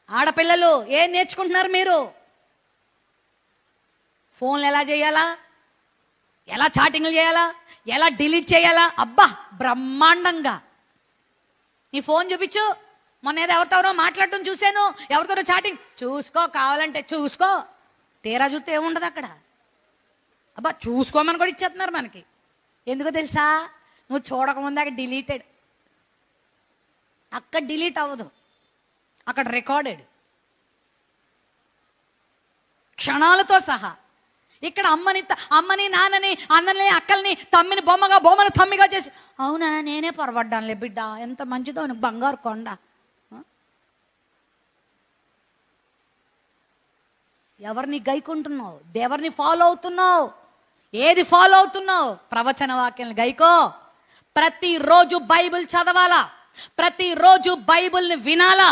ఆడపిల్లలు ఏం నేర్చుకుంటున్నారు మీరు? ఫోన్లు ఎలా చేయాలా, ఎలా చాటింగ్లు చేయాలా, ఎలా డిలీట్ చేయాలా, అబ్బా బ్రహ్మాండంగా. నీ ఫోన్ చూపించు. మొన్న ఏదో ఎవరితోనో మాట్లాడటం చూశాను, ఎవరితోనో చాటింగ్ చూసుకో, కావాలంటే చూసుకో. తీరా చూస్తే ఏముండదు అక్కడ. అబ్బా చూసుకోమని కూడా ఇచ్చేస్తున్నారు మనకి. ఎందుకో తెలుసా? నువ్వు చూడకముందు అక్కడ డిలీటెడ్, అక్కడ డిలీట్ అవ్వదు, అక్కడ రికార్డెడ్ క్షణాలతో సహా. ఇక్కడ అమ్మని నాన్నని అన్నని అక్కల్ని తమ్మిని బొమ్మని తమ్మిగా చేసి, అవునా నేనే పొరపడ్డానులే బిడ్డ, ఎంత మంచిదో నీకు బంగారు కొండ. ఎవరిని గైకుంటున్నావు? ఎవరిని ఫాలో అవుతున్నావు? ఏది ఫాలో అవుతున్నావు? ప్రవచన వాక్యాలను గైకో. ప్రతిరోజు బైబిల్ చదవాలా, ప్రతిరోజు బైబిల్ని వినాలా.